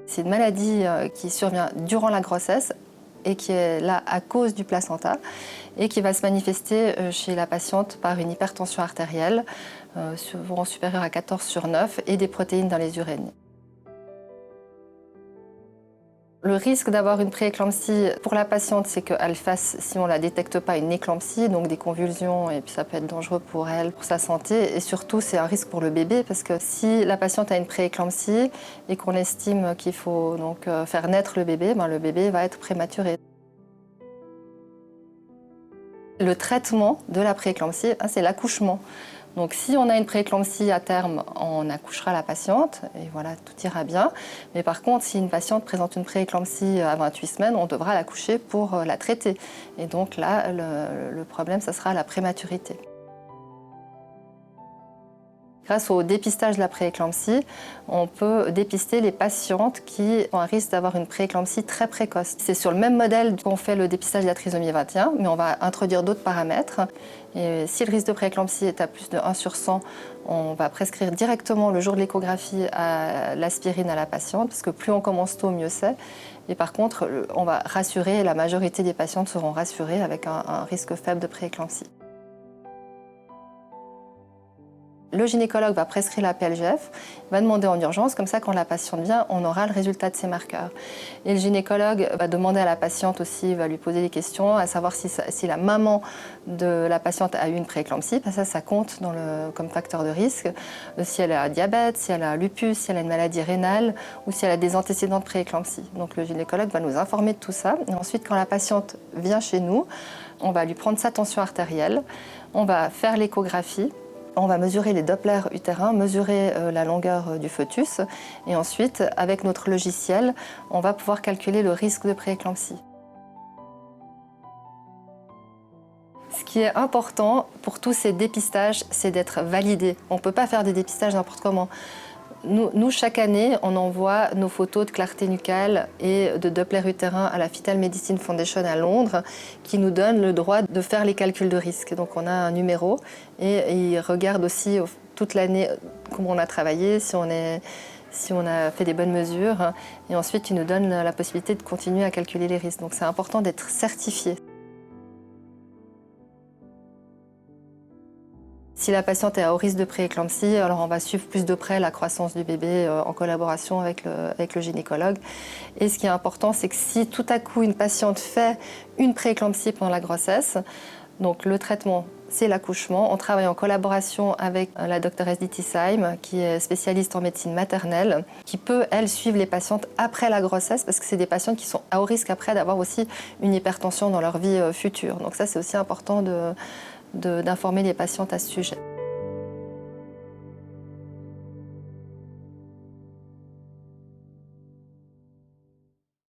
C'est une maladie qui survient durant la grossesse et qui est là à cause du placenta et qui va se manifester chez la patiente par une hypertension artérielle, souvent supérieure à 14/9 et des protéines dans les urines. Le risque d'avoir une prééclampsie pour la patiente, c'est qu'elle fasse, si on ne la détecte pas, une éclampsie, donc des convulsions, et puis ça peut être dangereux pour elle, pour sa santé. Et surtout, c'est un risque pour le bébé, parce que si la patiente a une prééclampsie et qu'on estime qu'il faut donc faire naître le bébé va être prématuré. Le traitement de la prééclampsie, c'est l'accouchement. Donc si on a une prééclampsie à terme, on accouchera la patiente et voilà, tout ira bien. Mais par contre, si une patiente présente une prééclampsie à 28 semaines, on devra l'accoucher pour la traiter. Et donc là, le problème, ça sera la prématurité. Grâce au dépistage de la prééclampsie, on peut dépister les patientes qui ont un risque d'avoir une prééclampsie très précoce. C'est sur le même modèle qu'on fait le dépistage de la trisomie 21, mais on va introduire d'autres paramètres. Et si le risque de prééclampsie est à plus de 1/100, on va prescrire directement le jour de l'échographie à l'aspirine à la patiente, parce que plus on commence tôt, mieux c'est. Et par contre, on va rassurer, la majorité des patientes seront rassurées avec un risque faible de prééclampsie. Le gynécologue va prescrire la PLGF, va demander en urgence, comme ça quand la patiente vient, on aura le résultat de ses marqueurs. Et le gynécologue va demander à la patiente aussi, va lui poser des questions, à savoir si la maman de la patiente a eu une prééclampsie, ça compte comme facteur de risque, si elle a un diabète, si elle a un lupus, si elle a une maladie rénale ou si elle a des antécédents de prééclampsie. Donc le gynécologue va nous informer de tout ça. Et ensuite, quand la patiente vient chez nous, on va lui prendre sa tension artérielle, on va faire l'échographie. On va mesurer les Doppler utérins, mesurer la longueur du fœtus et ensuite, avec notre logiciel, on va pouvoir calculer le risque de prééclampsie. Ce qui est important pour tous ces dépistages, c'est d'être validé. On ne peut pas faire des dépistages n'importe comment. Nous, chaque année, on envoie nos photos de clarté nucale et de Doppler utérin à la Fetal Medicine Foundation à Londres, qui nous donne le droit de faire les calculs de risque. Donc on a un numéro et ils regardent aussi toute l'année comment on a travaillé, si on a fait des bonnes mesures. Et ensuite, ils nous donnent la possibilité de continuer à calculer les risques. Donc c'est important d'être certifié. Si la patiente est à haut risque de prééclampsie, alors on va suivre plus de près la croissance du bébé en collaboration avec le gynécologue. Et ce qui est important, c'est que si tout à coup une patiente fait une prééclampsie pendant la grossesse, donc le traitement, c'est l'accouchement. On travaille en collaboration avec la doctoresse Dittisheim, qui est spécialiste en médecine maternelle, qui peut, elle, suivre les patientes après la grossesse, parce que c'est des patientes qui sont à haut risque après d'avoir aussi une hypertension dans leur vie future. Donc ça, c'est aussi important d'informer les patientes à ce sujet.